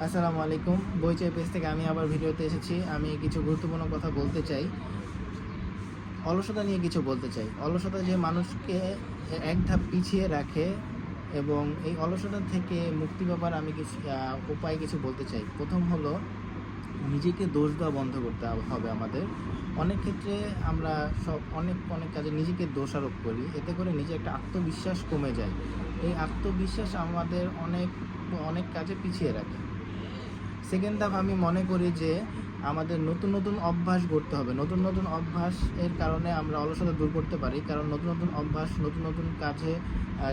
আসসালামু আলাইকুম। বইচের পেজ থেকে আমি আবার ভিডিওতে এসেছি। আমি কিছু গুরুত্বপূর্ণ কথা বলতে চাই। অলসতা নিয়ে কিছু বলতে চাই। অলসতা যে মানুষকে এক ধাপ পিছিয়ে রাখে এবং এই অলসতা থেকে মুক্তি পাবার আমি কিছু উপায় কিছু বলতে চাই। প্রথম হলো নিজেকে দোষ দেওয়া বন্ধ করতে হবে আমাদের। অনেক ক্ষেত্রে আমরা অনেক কাজে নিজেকে দোষারোপ করি। এতে করে নিজের একটা আত্মবিশ্বাস কমে যায়। এই আত্মবিশ্বাস আমাদের অনেক কাজে পিছিয়ে রাখে। সেকেন্ড ধাপ আমি মনে করি যে আমাদের নতুন অভ্যাস গড়তে হবে। নতুন অভ্যাসের কারণে আমরা অলসতা দূর করতে পারি। কারণ নতুন অভ্যাস নতুন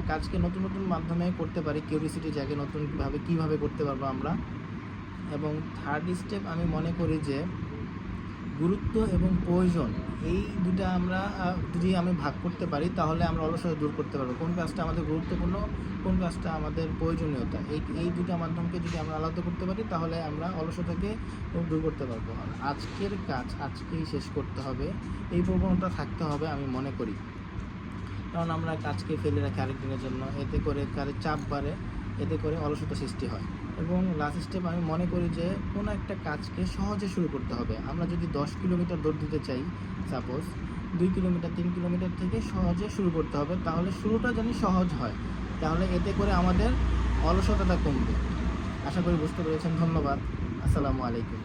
কাজকে নতুন মাধ্যমে করতে পারি। কিউরিওসিটি জাগে নতুনভাবে কীভাবে করতে পারবো আমরা। এবং থার্ড স্টেপ আমি মনে করি যে গুরুত্ব এবং প্রয়োজন এই দুটা আমরা যদি আমি ভাগ করতে পারি তাহলে আমরা অলসতা দূর করতে পারবো। কোন কাজটা আমাদের গুরুত্বপূর্ণ, কোন কাজটা আমাদের প্রয়োজনীয়তা, এই দুটা মাধ্যমকে যদি আমরা আলাদা করতে পারি তাহলে আমরা অলসতাকে দূর করতে পারবো। আজকের কাজ আজকেই শেষ করতে হবে, এই প্রবণতা থাকতে হবে আমি মনে করি। কারণ আমরা কাজকে ফেলে রাখি আরেকদিনের জন্য, এতে করে কাজের চাপ বাড়ে, এতে করে অলসতা সৃষ্টি হয়। এবং লাস্ট স্টেপ আমি মনে করি যে কোনো একটা কাজকে সহজে শুরু করতে হবে। আমরা যদি 10 কিলোমিটার দৌড় দিতে চাই, সাপোজ 2 কিলোমিটার 3 কিলোমিটার থেকে সহজে শুরু করতে হবে। তাহলে শুরুটা যেন সহজ হয়, তাহলে এতে করে আমাদের অলসতাটা কমবে। আশা করি বুঝতে পেরেছেন। ধন্যবাদ। আসসালামু আলাইকুম।